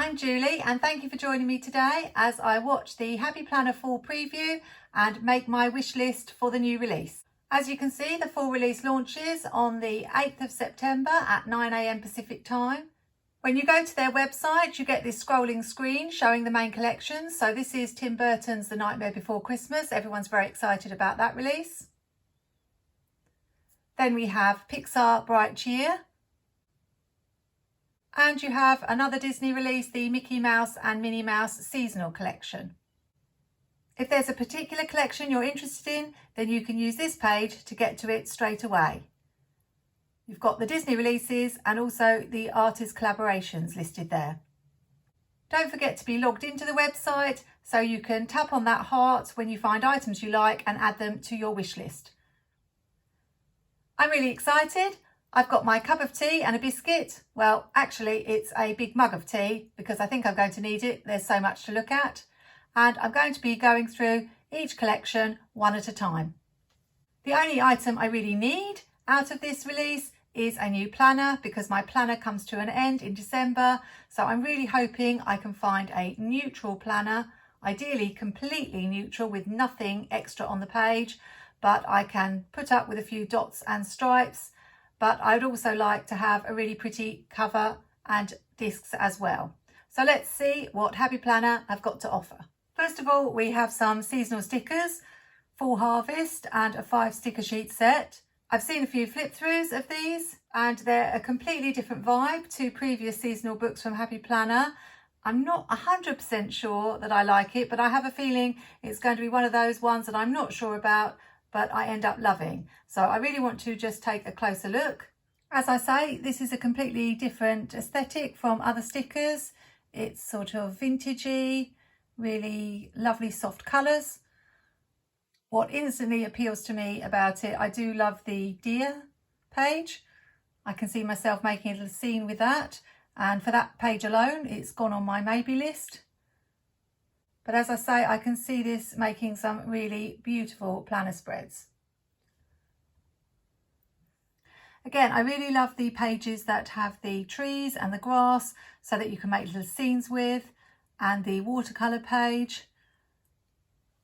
I'm Julie and thank you for joining me today as I watch the Happy Planner Fall preview and make my wish list for the new release. As you can see, the fall release launches on the 8th of September at 9 AM Pacific time. When you go to their website, you get this scrolling screen showing the main collections. So this is Tim Burton's The Nightmare Before Christmas. Everyone's very excited about that release. Then we have Pixar Bright Cheer. And you have another Disney release, the Mickey Mouse and Minnie Mouse seasonal collection. If there's a particular collection you're interested in, then you can use this page to get to it straight away. You've got the Disney releases and also the artist collaborations listed there. Don't forget to be logged into the website so you can tap on that heart when you find items you like and add them to your wish list. I'm really excited. I've got my cup of tea and a biscuit. Well, actually it's a big mug of tea because I think I'm going to need it. There's so much to look at. And I'm going to be going through each collection one at a time. The only item I really need out of this release is a new planner because my planner comes to an end in December. So I'm really hoping I can find a neutral planner, ideally completely neutral with nothing extra on the page, but I can put up with a few dots and stripes. But I'd also like to have a really pretty cover and discs as well. So let's see what Happy Planner have got to offer. First of all, we have some seasonal stickers, Full Harvest and a 5 sticker sheet set. I've seen a few flip throughs of these and they're a completely different vibe to previous seasonal books from Happy Planner. I'm not 100% sure that I like it, but I have a feeling it's going to be one of those ones that I'm not sure about, but I end up loving. So I really want to just take a closer look. As I say, this is a completely different aesthetic from other stickers. It's sort of vintagey, really lovely soft colours. What instantly appeals to me about it, I do love the deer page. I can see myself making a little scene with that. And for that page alone, it's gone on my maybe list. But as I say, I can see this making some really beautiful planner spreads. Again, I really love the pages that have the trees and the grass so that you can make little scenes with, and the watercolour page.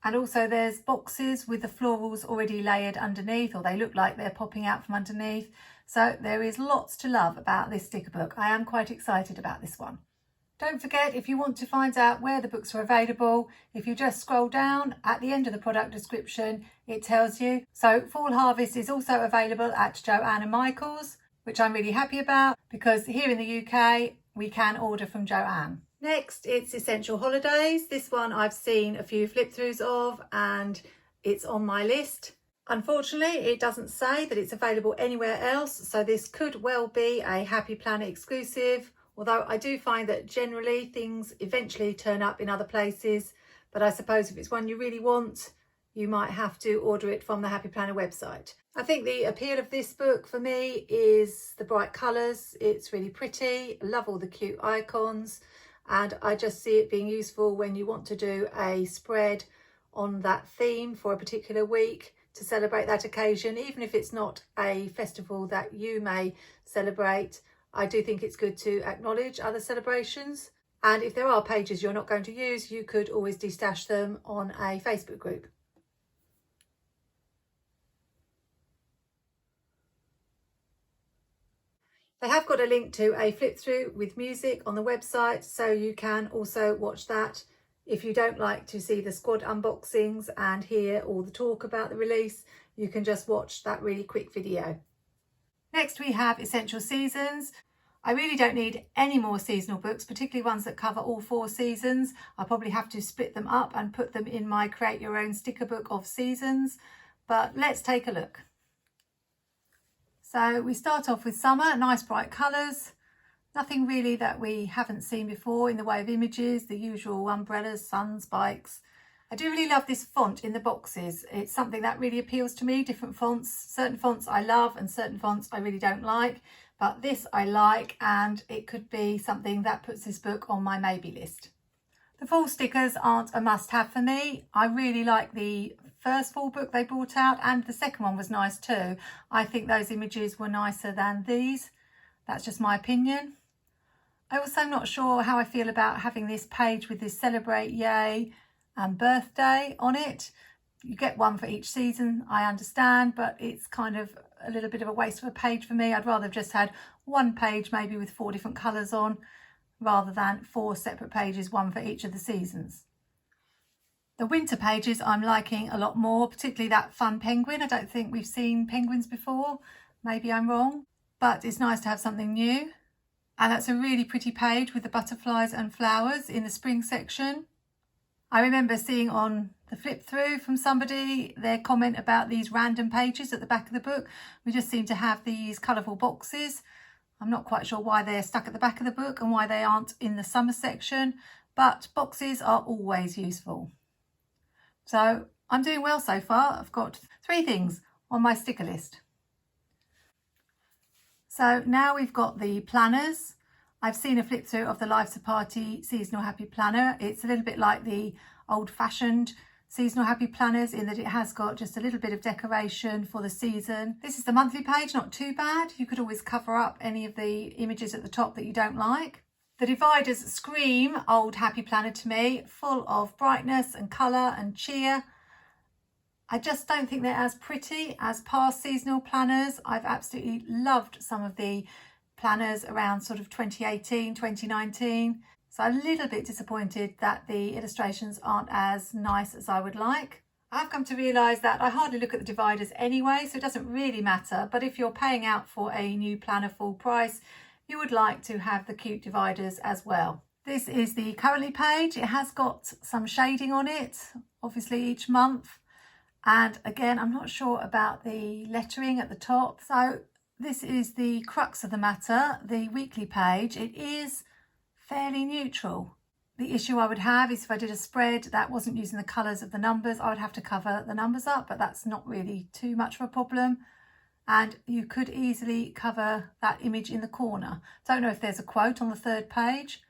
And also there's boxes with the florals already layered underneath, or they look like they're popping out from underneath. So there is lots to love about this sticker book. I am quite excited about this one. Don't forget, if you want to find out where the books are available, if you just scroll down at the end of the product description, it tells you. So Fall Harvest is also available at Joanne and Michael's, which I'm really happy about because here in the UK, we can order from Joanne. Next, it's Essential Holidays. This one I've seen a few flip throughs of and it's on my list. Unfortunately, it doesn't say that it's available anywhere else. So this could well be a Happy Planner exclusive. Although I do find that generally things eventually turn up in other places, but I suppose if it's one you really want, you might have to order it from the Happy Planner website. I think the appeal of this book for me is the bright colours. It's really pretty. I love all the cute icons, and I just see it being useful when you want to do a spread on that theme for a particular week to celebrate that occasion, even if it's not a festival that you may celebrate. I do think it's good to acknowledge other celebrations. And if there are pages you're not going to use, you could always destash them on a Facebook group. They have got a link to a flip through with music on the website, so you can also watch that. If you don't like to see the squad unboxings and hear all the talk about the release, you can just watch that really quick video. Next we have Essential Seasons. I really don't need any more seasonal books, particularly ones that cover all 4 seasons. I'll probably have to split them up and put them in my Create Your Own sticker book of seasons, but let's take a look. So we start off with summer, nice bright colours. Nothing really that we haven't seen before in the way of images, the usual umbrellas, suns, bikes. I do really love this font in the boxes. It's something that really appeals to me, different fonts. Certain fonts I love and certain fonts I really don't like, but this I like, and it could be something that puts this book on my maybe list. The fall stickers aren't a must-have for me. I really like the first fall book they brought out, and the second one was nice too. I think those images were nicer than these. That's just my opinion. I also am not sure how I feel about having this page with this celebrate, yay and birthday on it. You get one for each season, I understand, but it's kind of a little bit of a waste of a page for me. I'd rather have just had one page maybe with 4 different colours on rather than 4 separate pages, one for each of the seasons. The winter pages I'm liking a lot more, particularly that fun penguin. I don't think we've seen penguins before, maybe I'm wrong, but it's nice to have something new. And that's a really pretty page with the butterflies and flowers in the spring section. I remember seeing on the flip through from somebody their comment about these random pages at the back of the book. We just seem to have these colourful boxes. I'm not quite sure why they're stuck at the back of the book and why they aren't in the summer section, but boxes are always useful. So I'm doing well so far. I've got 3 things on my sticker list. So now we've got the planners. I've seen a flip through of the Life's a Party seasonal happy planner. It's a little bit like the old-fashioned seasonal happy planners in that it has got just a little bit of decoration for the season. This is the monthly page, not too bad. You could always cover up any of the images at the top that you don't like. The dividers scream old happy planner to me, full of brightness and colour and cheer. I just don't think they're as pretty as past seasonal planners. I've absolutely loved some of the planners around sort of 2018, 2019. So I'm a little bit disappointed that the illustrations aren't as nice as I would like. I've come to realise that I hardly look at the dividers anyway, so it doesn't really matter. But if you're paying out for a new planner full price, you would like to have the cute dividers as well. This is the currently page. It has got some shading on it, obviously each month. And again, I'm not sure about the lettering at the top. So this is the crux of the matter, the weekly page. It is fairly neutral. The issue I would have is if I did a spread that wasn't using the colours of the numbers, I would have to cover the numbers up, but that's not really too much of a problem. And you could easily cover that image in the corner. Don't know if there's a quote on the 3rd page.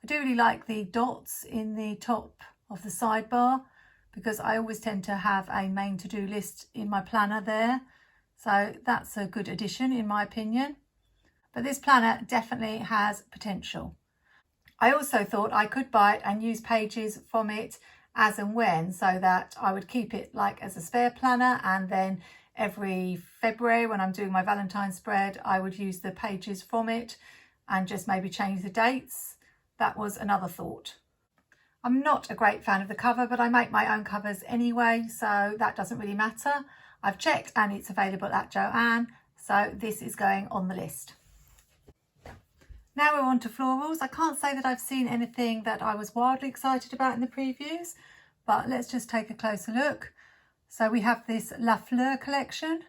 I do really like the dots in the top of the sidebar, because I always tend to have a main to-do list in my planner there. So that's a good addition in my opinion. But this planner definitely has potential. I also thought I could buy it and use pages from it as and when, so that I would keep it like as a spare planner, and then every February when I'm doing my Valentine's spread, I would use the pages from it and just maybe change the dates. That was another thought. I'm not a great fan of the cover, but I make my own covers anyway, so that doesn't really matter. I've checked and it's available at Joanne, so this is going on the list. Now we're on to florals. I can't say that I've seen anything that I was wildly excited about in the previews, but let's just take a closer look. So we have this La Fleur collection.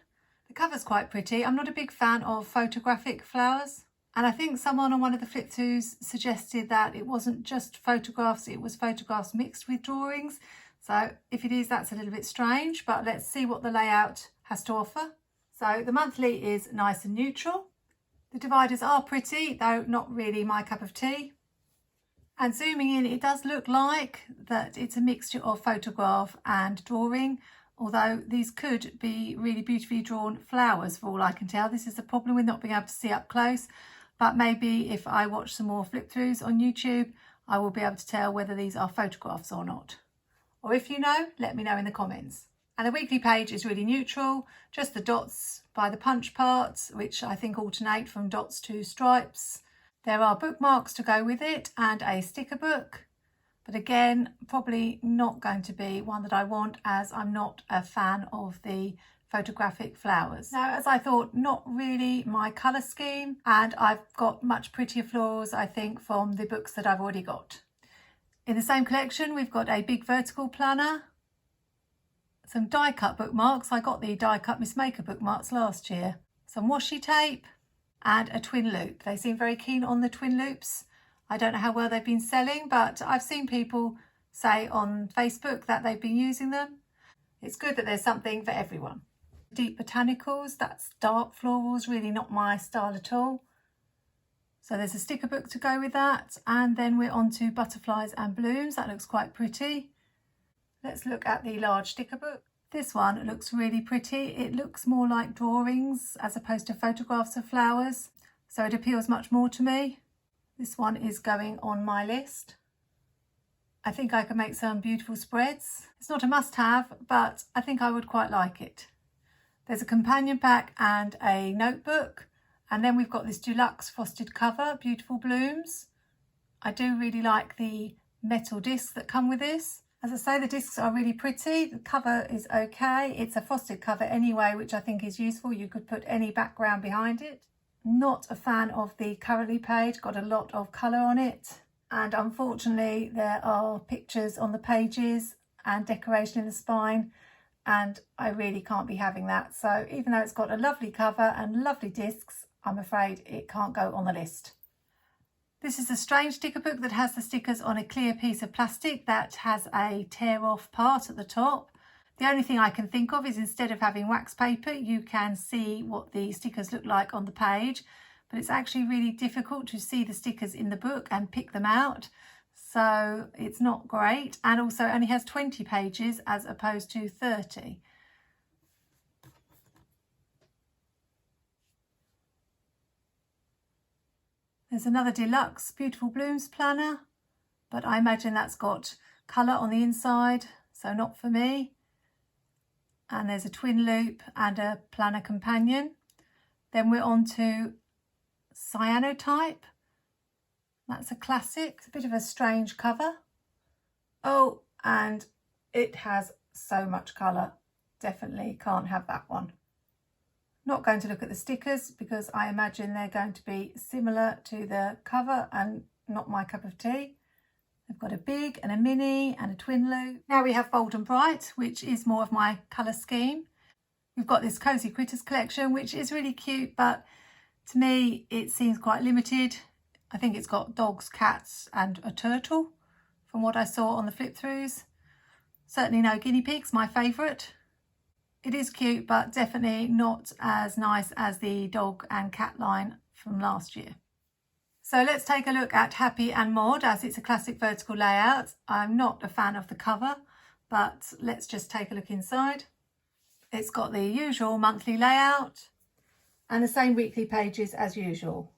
The cover's quite pretty. I'm not a big fan of photographic flowers. And I think someone on one of the flip throughs suggested that it wasn't just photographs, it was photographs mixed with drawings. So if it is, that's a little bit strange, but let's see what the layout has to offer. So the monthly is nice and neutral. The dividers are pretty, though not really my cup of tea. And zooming in, it does look like that it's a mixture of photograph and drawing, although these could be really beautifully drawn flowers for all I can tell. This is the problem with not being able to see up close. But maybe if I watch some more flip throughs on YouTube, I will be able to tell whether these are photographs or not. Or if you know, let me know in the comments. And the weekly page is really neutral, just the dots by the punch parts, which I think alternate from dots to stripes. There are bookmarks to go with it and a sticker book. But again, probably not going to be one that I want, as I'm not a fan of the photographic flowers. Now, as I thought, not really my colour scheme, and I've got much prettier florals, I think, from the books that I've already got. In the same collection, we've got a big vertical planner, some die cut bookmarks. I got the die cut Miss Maker bookmarks last year, some washi tape and a twin loop. They seem very keen on the twin loops. I don't know how well they've been selling, but I've seen people say on Facebook that they've been using them. It's good that there's something for everyone. Deep botanicals, that's dark florals, really not my style at all. So there's a sticker book to go with that, and then we're on to butterflies and blooms. That looks quite pretty. Let's look at the large sticker book. This one looks really pretty. It looks more like drawings as opposed to photographs of flowers, so it appeals much more to me. This one is going on my list. I think I can make some beautiful spreads. It's not a must-have, but I think I would quite like it. There's a companion pack and a notebook, and then we've got this deluxe frosted cover, beautiful blooms. I do really like the metal discs that come with this. As I say, the discs are really pretty. The cover is okay. It's a frosted cover anyway, which I think is useful. You could put any background behind it. Not a fan of the currently page, got a lot of colour on it. And unfortunately, there are pictures on the pages and decoration in the spine, and I really can't be having that. So even though it's got a lovely cover and lovely discs, I'm afraid it can't go on the list. This is a strange sticker book that has the stickers on a clear piece of plastic that has a tear off part at the top. The only thing I can think of is instead of having wax paper, you can see what the stickers look like on the page, but it's actually really difficult to see the stickers in the book and pick them out. So it's not great, and also it only has 20 pages as opposed to 30. There's another deluxe Beautiful Blooms planner, but I imagine that's got colour on the inside, so not for me. And there's a twin loop and a planner companion. Then we're on to Cyanotype. That's a classic. It's a bit of a strange cover. Oh, and it has so much colour. Definitely can't have that one. Not going to look at the stickers because I imagine they're going to be similar to the cover and not my cup of tea. They've got a big and a mini and a twin loop. Now we have Bold and Bright, which is more of my colour scheme. We've got this Cozy Critters collection, which is really cute, but to me it seems quite limited. I think it's got dogs, cats and a turtle from what I saw on the flip throughs. Certainly no guinea pigs, my favourite. It is cute, but definitely not as nice as the dog and cat line from last year. So let's take a look at Happy and Mod, as it's a classic vertical layout. I'm not a fan of the cover, but let's just take a look inside. It's got the usual monthly layout and the same weekly pages as usual.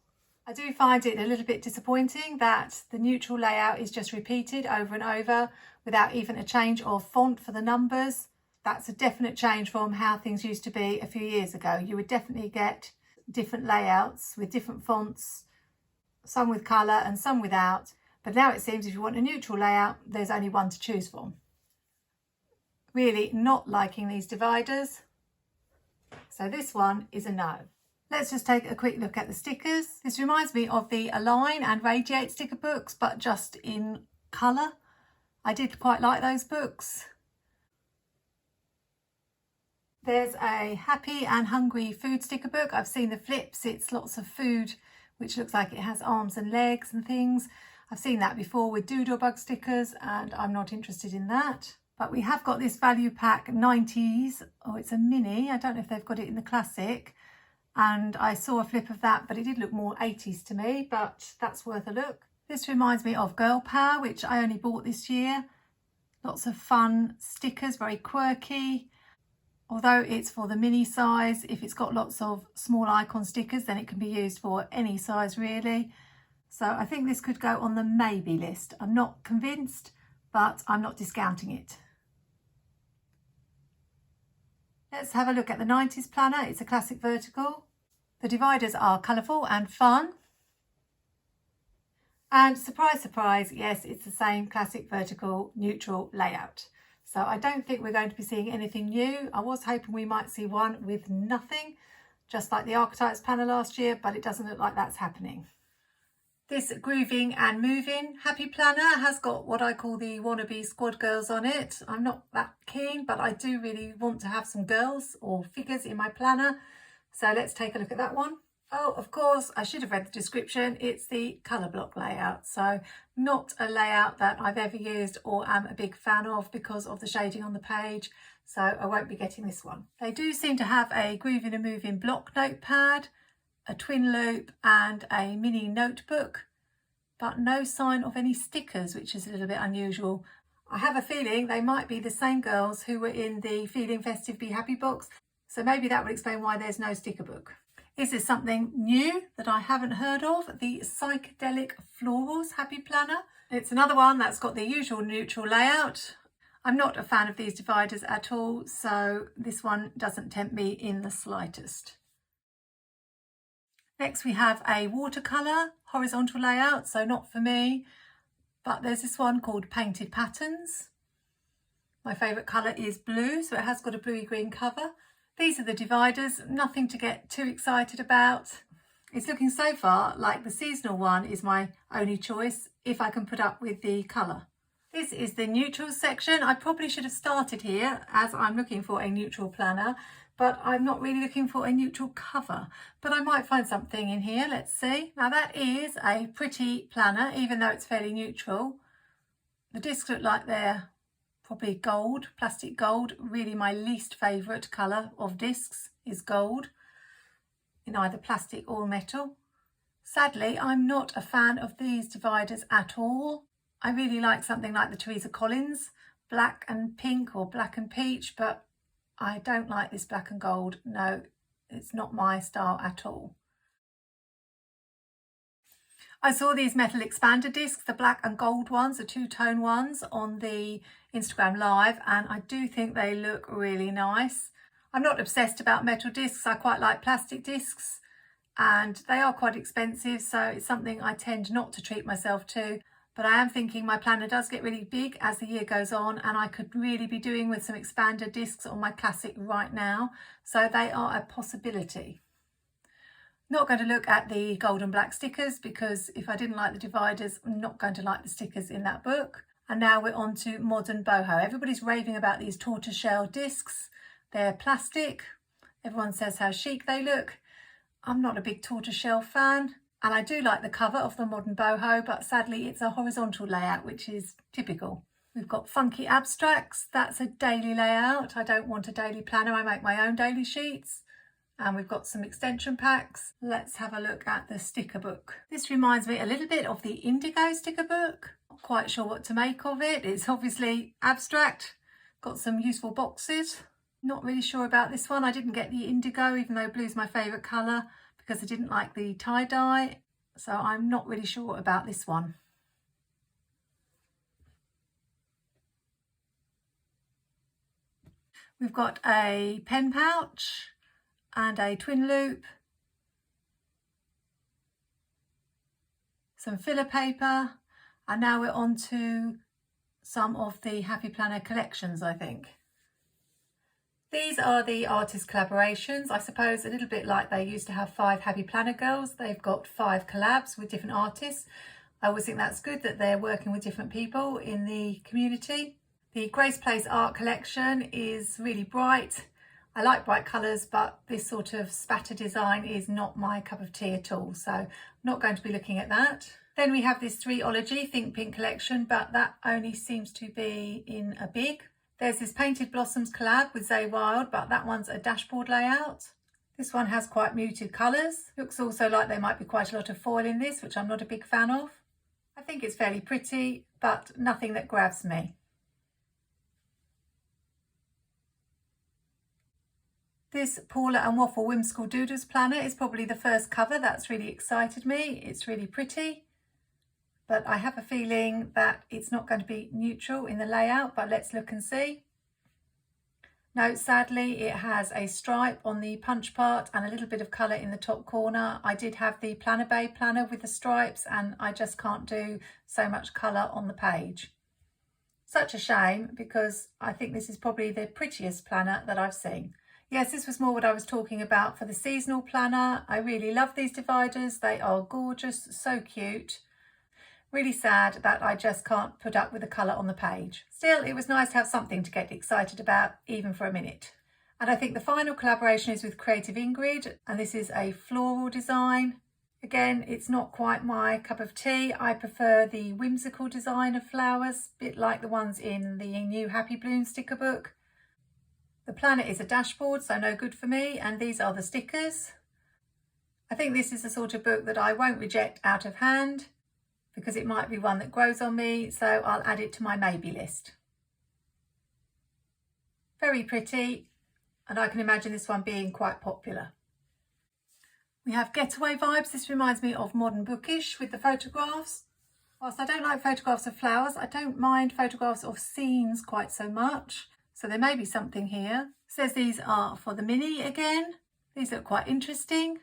I do find it a little bit disappointing that the neutral layout is just repeated over and over without even a change of font for the numbers. That's a definite change from how things used to be a few years ago. You would definitely get different layouts with different fonts, some with colour and some without. But now it seems if you want a neutral layout, there's only one to choose from. Really not liking these dividers. So this one is a no. Let's just take a quick look at the stickers. This reminds me of the Align and Radiate sticker books, but just in colour. I did quite like those books. There's a Happy and Hungry food sticker book. I've seen the flips. It's lots of food, which looks like it has arms and legs and things. I've seen that before with Doodlebug stickers, and I'm not interested in that. But we have got this value pack 90s. Oh, it's a mini. I don't know if they've got it in the classic. And I saw a flip of that, but it did look more 80s to me, but that's worth a look. This reminds me of Girl Power, which I only bought this year. Lots of fun stickers, very quirky. Although it's for the mini size, if it's got lots of small icon stickers, then it can be used for any size really. So I think this could go on the maybe list. I'm not convinced, but I'm not discounting it. Let's have a look at the 90s planner. It's a classic vertical. The dividers are colourful and fun. And surprise, surprise, yes, it's the same classic vertical neutral layout. So I don't think we're going to be seeing anything new. I was hoping we might see one with nothing, just like the Archetypes planner last year, but it doesn't look like that's happening. This Grooving and Moving Happy Planner has got what I call the wannabe squad girls on it. I'm not that keen, but I do really want to have some girls or figures in my planner. So let's take a look at that one. Oh, of course, I should have read the description. It's the colour block layout. So not a layout that I've ever used or am a big fan of because of the shading on the page. So I won't be getting this one. They do seem to have a Grooving and Moving block notepad, a twin loop and a mini notebook, but no sign of any stickers, which is a little bit unusual. I have a feeling they might be the same girls who were in the Feeling Festive Be Happy box. So maybe that would explain why there's no sticker book. Is this something new that I haven't heard of? The Psychedelic Florals Happy Planner. It's another one that's got the usual neutral layout. I'm not a fan of these dividers at all, so this one doesn't tempt me in the slightest. Next we have a watercolour horizontal layout, so not for me, but there's this one called Painted Patterns. My favourite colour is blue, so it has got a bluey green cover. These are the dividers, nothing to get too excited about. It's looking so far like the seasonal one is my only choice if I can put up with the colour. This is the neutrals section. I probably should have started here as I'm looking for a neutral planner, but I'm not really looking for a neutral cover, but I might find something in here. Let's see. Now that is a pretty planner, even though it's fairly neutral. The discs look like they're probably gold, plastic gold. Really my least favourite colour of discs is gold in either plastic or metal. Sadly, I'm not a fan of these dividers at all. I really like something like the Teresa Collins, black and pink or black and peach, but I don't like this black and gold. No, it's not my style at all. I saw these metal expander discs, the black and gold ones, the two-tone ones on the Instagram live, and I do think they look really nice. I'm not obsessed about metal discs. I quite like plastic discs and they are quite expensive, so it's something I tend not to treat myself to. But I am thinking my planner does get really big as the year goes on, and I could really be doing with some expander discs on my classic right now, so they are a possibility. Not going to look at the gold and black stickers because if I didn't like the dividers, I'm not going to like the stickers in that book. And now we're on to modern boho. Everybody's raving about these tortoiseshell discs. They're plastic. Everyone says how chic they look. I'm not a big tortoiseshell fan, and I do like the cover of the modern boho, but sadly it's a horizontal layout, which is typical. We've got funky abstracts. That's a daily layout. I don't want a daily planner. I make my own daily sheets. And we've got some extension packs. Let's have a look at the sticker book. This reminds me a little bit of the Indigo sticker book. Not quite sure what to make of it. It's obviously abstract, got some useful boxes. Not really sure about this one. I didn't get the Indigo, even though blue's my favourite colour, because I didn't like the tie-dye. So I'm not really sure about this one. We've got a pen pouch and a twin loop, some filler paper, and now we're on to some of the Happy Planner collections, I think. These are the artist collaborations. I suppose a little bit like they used to have 5 Happy Planner girls. They've got 5 collabs with different artists. I always think that's good that they're working with different people in the community. The Grace Place art collection is really bright. I like bright colours, but this sort of spatter design is not my cup of tea at all, so I'm not going to be looking at that. Then we have this 3ology Think Pink collection, but that only seems to be in a big. There's this Painted Blossoms collab with Zay Wild, but that one's a dashboard layout. This one has quite muted colours. Looks also like there might be quite a lot of foil in this, which I'm not a big fan of. I think it's fairly pretty, but nothing that grabs me. This Paula and Waffle Whimsical Doodles planner is probably the first cover that's really excited me. It's really pretty, but I have a feeling that it's not going to be neutral in the layout, but let's look and see. No, sadly it has a stripe on the punch part and a little bit of colour in the top corner. I did have the Planner Babe planner with the stripes and I just can't do so much colour on the page. Such a shame, because I think this is probably the prettiest planner that I've seen. Yes, this was more what I was talking about for the seasonal planner. I really love these dividers. They are gorgeous, so cute. Really sad that I just can't put up with the colour on the page. Still, it was nice to have something to get excited about, even for a minute. And I think the final collaboration is with Creative Ingrid, and this is a floral design. Again, it's not quite my cup of tea. I prefer the whimsical design of flowers, a bit like the ones in the new Happy Bloom sticker book. The planner is a dashboard, so no good for me, and these are the stickers. I think this is the sort of book that I won't reject out of hand, because it might be one that grows on me, so I'll add it to my maybe list. Very pretty, and I can imagine this one being quite popular. We have Getaway Vibes. This reminds me of Modern Bookish with the photographs. Whilst I don't like photographs of flowers, I don't mind photographs of scenes quite so much. So there may be something here. It says these are for the mini again. These look quite interesting.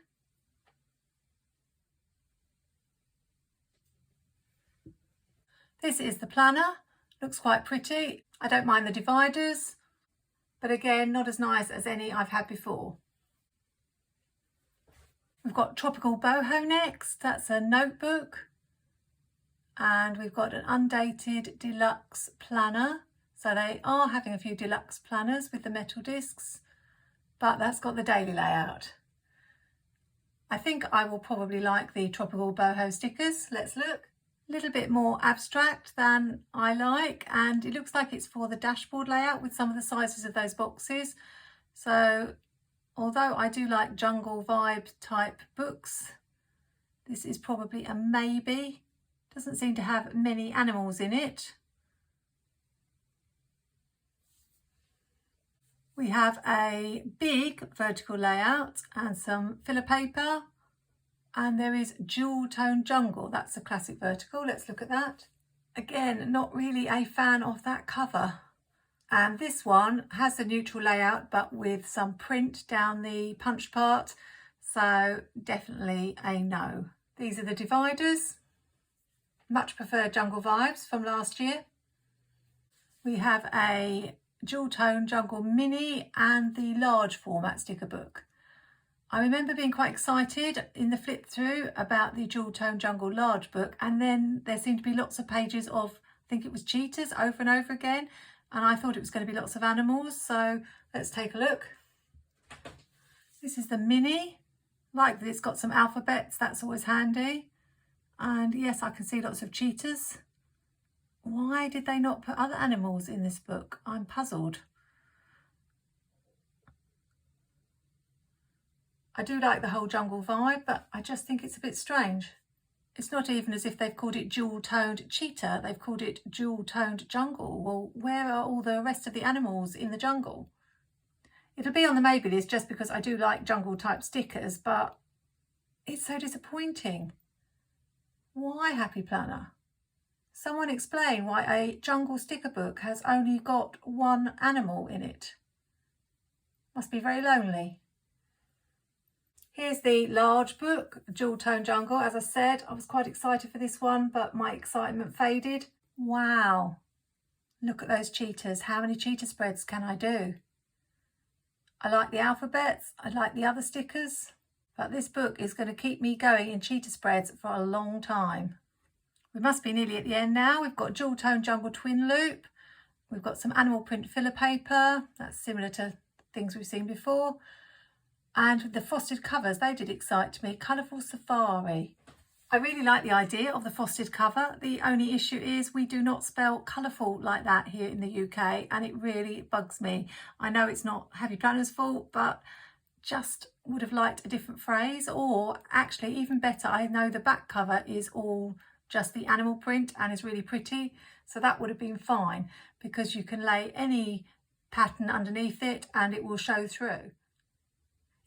This is the planner. Looks quite pretty. I don't mind the dividers, but again, not as nice as any I've had before. We've got Tropical Boho next. That's a notebook. And we've got an undated deluxe planner. So they are having a few deluxe planners with the metal discs, but that's got the daily layout. I think I will probably like the Tropical Boho stickers. Let's look. A little bit more abstract than I like, and it looks like it's for the dashboard layout with some of the sizes of those boxes. So although I do like jungle vibe type books, this is probably a maybe. Doesn't seem to have many animals in it. We have a big vertical layout and some filler paper, and there is Jewel Tone Jungle. That's a classic vertical. Let's look at that. Again, not really a fan of that cover. And this one has a neutral layout but with some print down the punch part, so definitely a no. These are the dividers. Much prefer Jungle Vibes from last year. We have a Jewel Tone Jungle Mini and the large format sticker book. I remember being quite excited in the flip through about the Jewel Tone Jungle large book, and then there seemed to be lots of pages of, I think it was cheetahs over and over again, and I thought it was going to be lots of animals, so let's take a look. This is the mini. Like that it's got some alphabets, that's always handy. And yes, I can see lots of cheetahs. Why did they not put other animals in this book? I'm puzzled. I do like the whole jungle vibe, but I just think it's a bit strange. It's not even as if they've called it jewel-toned cheetah, they've called it jewel-toned jungle. Well, where are all the rest of the animals in the jungle? It'll be on the maybe list just because I do like jungle type stickers, but it's so disappointing. Why Happy Planner? Someone explain why a jungle sticker book has only got one animal in it. Must be very lonely. Here's the large book, Jewel Tone Jungle. As I said, I was quite excited for this one, but my excitement faded. Wow. Look at those cheetahs. How many cheetah spreads can I do? I like the alphabets. I like the other stickers. But this book is going to keep me going in cheetah spreads for a long time. We must be nearly at the end now. We've got Jewel Tone Jungle Twin Loop. We've got some animal print filler paper. That's similar to things we've seen before. And with the frosted covers, they did excite me. Colourful Safari. I really like the idea of the frosted cover. The only issue is we do not spell colourful like that here in the UK, and it really bugs me. I know it's not Happy Planner's fault, but just would have liked a different phrase, or actually even better, I know the back cover is all just the animal print and is really pretty, so that would have been fine because you can lay any pattern underneath it and it will show through.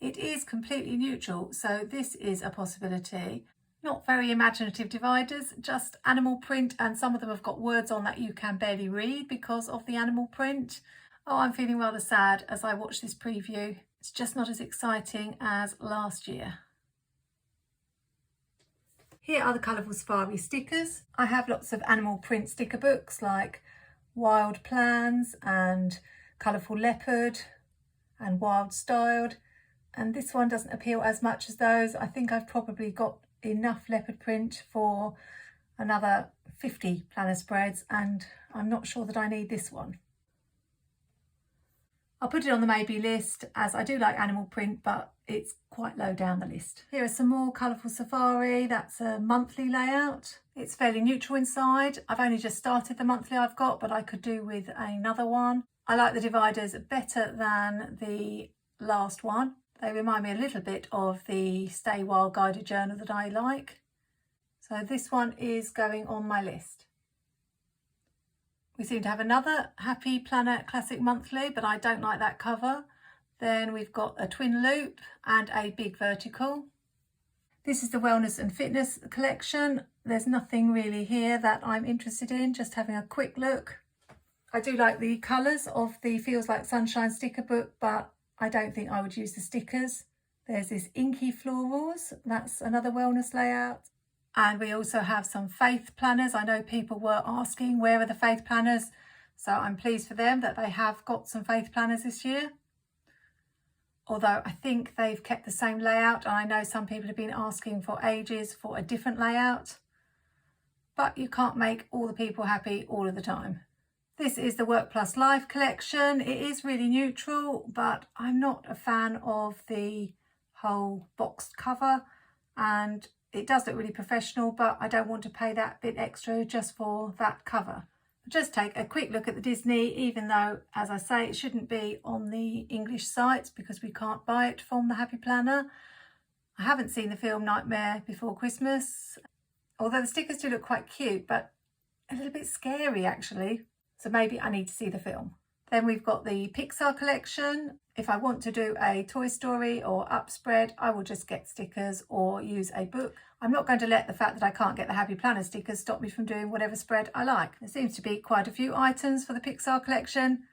It is completely neutral, so this is a possibility. Not very imaginative dividers, just animal print, and some of them have got words on that you can barely read because of the animal print. Oh, I'm feeling rather sad as I watch this preview. It's just not as exciting as last year. Here are the Colourful Safari stickers. I have lots of animal print sticker books like Wild Plans and Colourful Leopard and Wild Styled. And this one doesn't appeal as much as those. I think I've probably got enough leopard print for another 50 planner spreads, and I'm not sure that I need this one. I'll put it on the maybe list as I do like animal print, but it's quite low down the list. Here are some more Colourful Safari. That's a monthly layout. It's fairly neutral inside. I've only just started the monthly I've got, but I could do with another one. I like the dividers better than the last one. They remind me a little bit of the Stay Wild guided journal that I like. So this one is going on my list. We seem to have another Happy Planner Classic Monthly, but I don't like that cover. Then we've got a twin loop and a big vertical. This is the Wellness and Fitness collection. There's nothing really here that I'm interested in, just having a quick look. I do like the colours of the Feels Like Sunshine sticker book, but I don't think I would use the stickers. There's this Inky Florals, that's another wellness layout. And we also have some faith planners. I know people were asking where are the faith planners, so I'm pleased for them that they have got some faith planners this year. Although I think they've kept the same layout, and I know some people have been asking for ages for a different layout. But you can't make all the people happy all of the time. This is the Work Plus Life collection. It is really neutral, but I'm not a fan of the whole boxed cover, and it does look really professional, but I don't want to pay that bit extra just for that cover. Just take a quick look at the Disney, even though, as I say, it shouldn't be on the English sites because we can't buy it from the Happy Planner. I haven't seen the film Nightmare Before Christmas, although the stickers do look quite cute, but a little bit scary actually. So maybe I need to see the film. Then we've got the Pixar collection. If I want to do a Toy Story or up spread, I will just get stickers or use a book. I'm not going to let the fact that I can't get the Happy Planner stickers stop me from doing whatever spread I like. There seems to be quite a few items for the Pixar collection.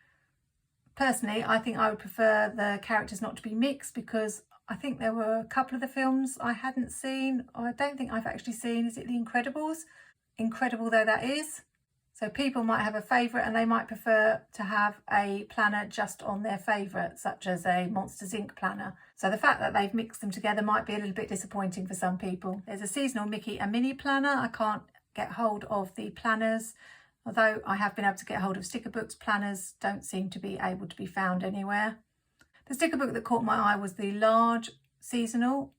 Personally, I think I would prefer the characters not to be mixed because I think there were a couple of the films I hadn't seen, or I don't think I've actually seen. Is it The Incredibles? Incredible though that is. So people might have a favourite and they might prefer to have a planner just on their favourite, such as a Monsters Inc. planner. So the fact that they've mixed them together might be a little bit disappointing for some people. There's a seasonal Mickey and Minnie planner. I can't get hold of the planners. Although I have been able to get hold of sticker books, planners don't seem to be able to be found anywhere. The sticker book that caught my eye was the large seasonal.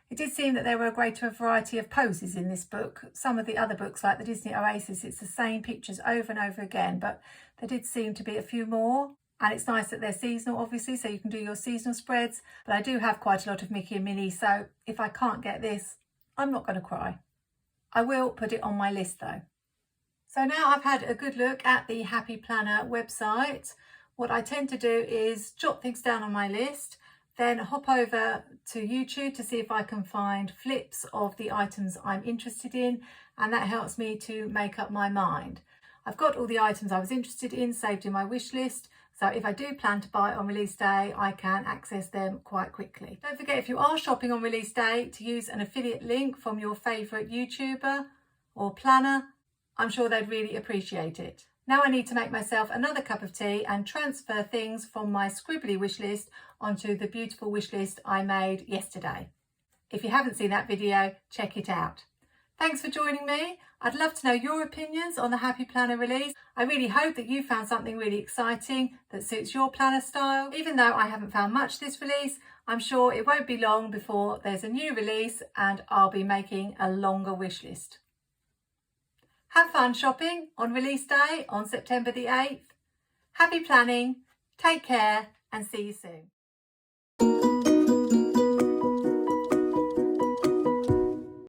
It did seem that there were a greater variety of poses in this book. Some of the other books, like the Disney Oasis, it's the same pictures over and over again, but there did seem to be a few more. And it's nice that they're seasonal, obviously, so you can do your seasonal spreads. But I do have quite a lot of Mickey and Minnie, so if I can't get this, I'm not going to cry. I will put it on my list though. So now I've had a good look at the Happy Planner website. What I tend to do is jot things down on my list, then hop over to YouTube to see if I can find flips of the items I'm interested in, and that helps me to make up my mind. I've got all the items I was interested in saved in my wish list, so if I do plan to buy on release day, I can access them quite quickly. Don't forget, if you are shopping on release day, to use an affiliate link from your favourite YouTuber or planner. I'm sure they'd really appreciate it. Now I need to make myself another cup of tea and transfer things from my scribbly wish list onto the beautiful wish list I made yesterday. If you haven't seen that video, check it out. Thanks for joining me. I'd love to know your opinions on the Happy Planner release. I really hope that you found something really exciting that suits your planner style. Even though I haven't found much this release, I'm sure it won't be long before there's a new release and I'll be making a longer wish list. Have fun shopping on release day on September the 8th. Happy planning, take care and see you soon.